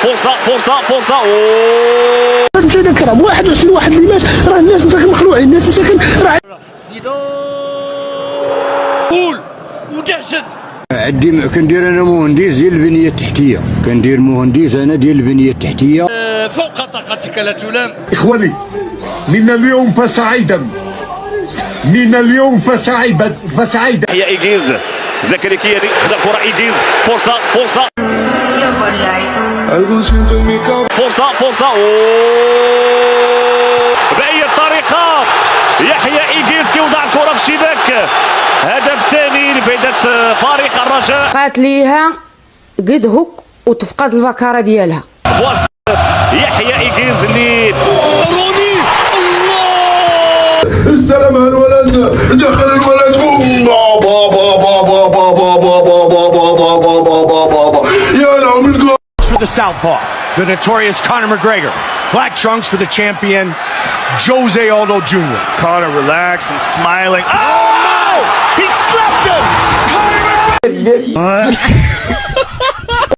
فرصة مشاهدينا الكرام 21 واحد اللي مات، راه الناس مساكن مخلوعين، الناس مساكن راه زيدان قول ودهشت. عندي كندير انا مهندس ديال البنيه التحتيه، كندير مهندس انا ديال البنيه التحتيه. فوق طاقتك لا تلام. إخواني، من اليوم فسعيدا، من اليوم فسعيدا. يحيى إيجيز، زكريا كيري خدا الكرة إيجيز، فرصة بأي طريقة يحيى إيجيز كيوضع الكرة في الشباك. هدف ثاني لفائدة فريق الرجاء. بقات ليها قد هوك وتفقد البكاره ديالها. بوسط يحيى إيجيز اللي روني الله استلمها الولد، دخل الولد يا لهم الجول. For the southpaw, the notorious Conor McGregor. Black trunks for the champion, Jose Aldo Jr. Conor relaxed and smiling. Oh no! He slapped him! Conor McGregor!